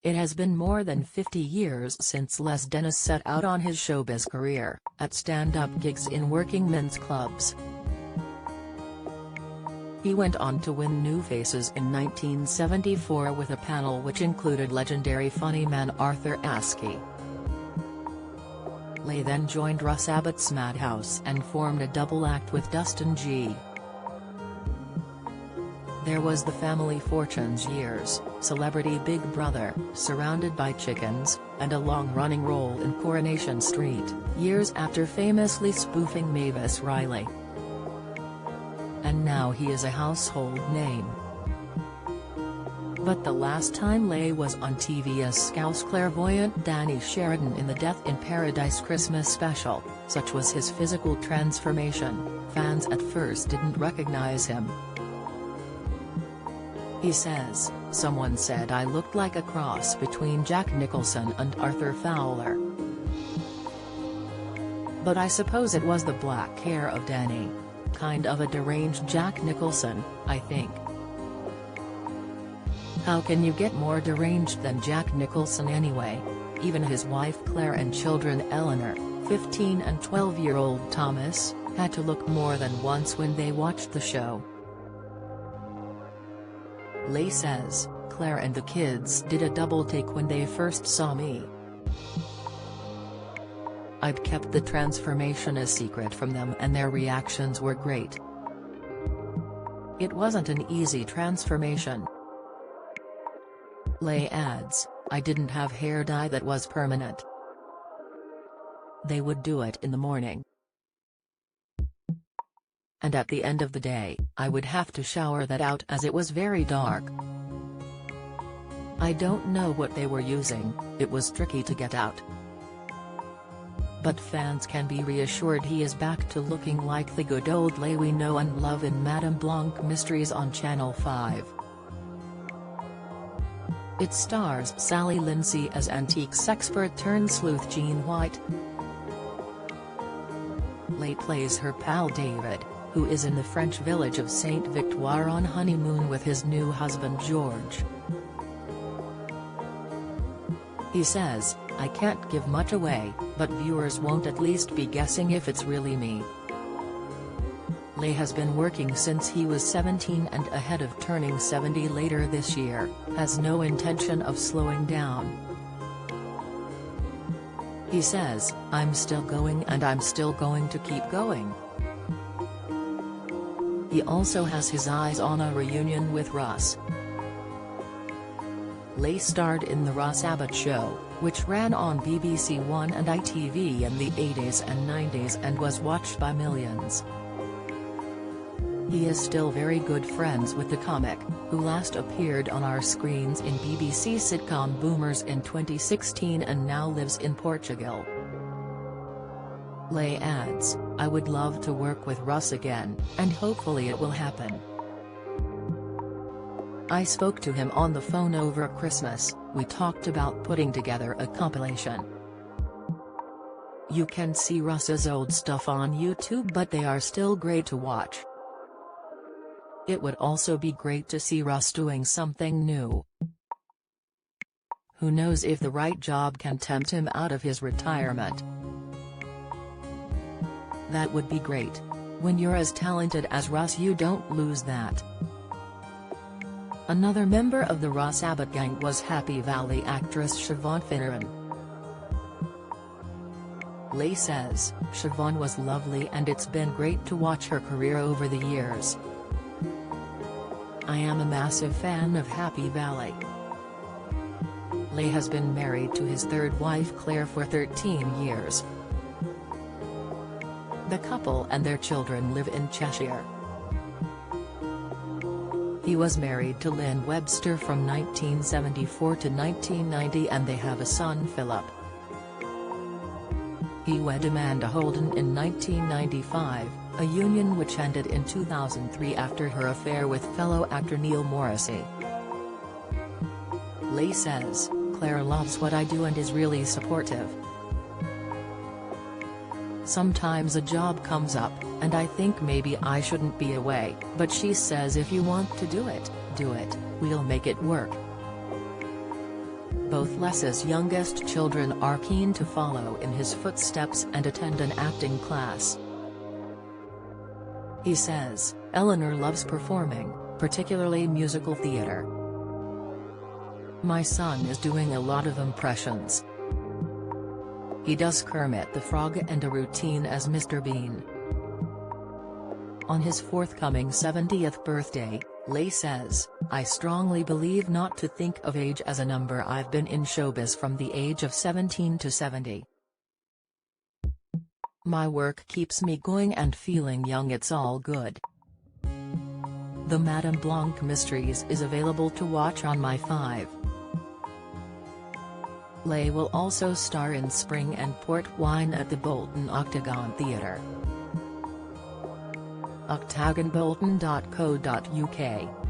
It has been more than 50 years since Les Dennis set out on his showbiz career, at stand-up gigs in working men's clubs. He went on to win New Faces in 1974 with a panel which included legendary funny man Arthur Askey. Les then joined Russ Abbott's Madhouse and formed a double act with Dustin G. There was The Family Fortunes Years, Celebrity Big Brother, Surrounded by Chickens, and a long-running role in Coronation Street, years after famously spoofing Mavis Riley. And now he is a household name. But the last time Les was on TV as Scouse clairvoyant Danny Sheridan in the Death in Paradise Christmas special, such was his physical transformation, fans at first didn't recognize him. He says, "Someone said I looked like a cross between Jack Nicholson and Arthur Fowler. But I suppose it was the black hair of Danny. Kind of a deranged Jack Nicholson, I think." How can you get more deranged than Jack Nicholson anyway? Even his wife Claire and children Eleanor, 15 and 12-year-old Thomas, had to look more than once when they watched the show. Les says, "Claire and the kids did a double take when they first saw me. I'd kept the transformation a secret from them and their reactions were great. It wasn't an easy transformation." Les adds, "I didn't have hair dye that was permanent. They would do it in the morning. And at the end of the day, I would have to shower that out as it was very dark. I don't know what they were using, it was tricky to get out. But fans can be reassured he is back to looking like the good old Les we know and love in Madame Blanc Mysteries on Channel 5. It stars Sally Lindsay as antiques expert turned sleuth Jean White. Les plays her pal David, who is in the French village of Saint Victoire on honeymoon with his new husband George. He says, "I can't give much away, but viewers won't at least be guessing if it's really me." Les has been working since he was 17 and ahead of turning 70 later this year, has no intention of slowing down. He says, "I'm still going and I'm still going to keep going." He also has his eyes on a reunion with Russ. Les starred in The Russ Abbott Show, which ran on BBC One and ITV in the 80s and 90s and was watched by millions. He is still very good friends with the comic, who last appeared on our screens in BBC sitcom Boomers in 2016 and now lives in Portugal. Les adds, "I would love to work with Russ again, and hopefully it will happen. I spoke to him on the phone over Christmas, we talked about putting together a compilation. You can see Russ's old stuff on YouTube but they are still great to watch. It would also be great to see Russ doing something new. Who knows if the right job can tempt him out of his retirement. That would be great. When you're as talented as Russ you don't lose that." Another member of the Russ Abbott gang was Happy Valley actress Siobhan Finneran. Les says, "Siobhan was lovely and it's been great to watch her career over the years. I am a massive fan of Happy Valley." Les has been married to his third wife Claire for 13 years. The couple and their children live in Cheshire. He was married to Lynn Webster from 1974 to 1990 and they have a son Philip. He wed Amanda Holden in 1995, a union which ended in 2003 after her affair with fellow actor Neil Morrissey. Les says, "Claire loves what I do and is really supportive. Sometimes a job comes up, and I think maybe I shouldn't be away, but she says if you want to do it, we'll make it work. Both Les's youngest children are keen to follow in his footsteps and attend an acting class. He says, "Eleanor loves performing, particularly musical theater. My son is doing a lot of impressions. He does Kermit the Frog and a routine as Mr. Bean." On his forthcoming 70th birthday, Lay says, "I strongly believe not to think of age as a number. I've been in showbiz from the age of 17 to 70. My work keeps me going and feeling young. It's all good." The Madame Blanc Mysteries is available to watch on My5. Lay will also star in Spring and Port Wine at the Bolton Octagon Theatre. octagonbolton.co.uk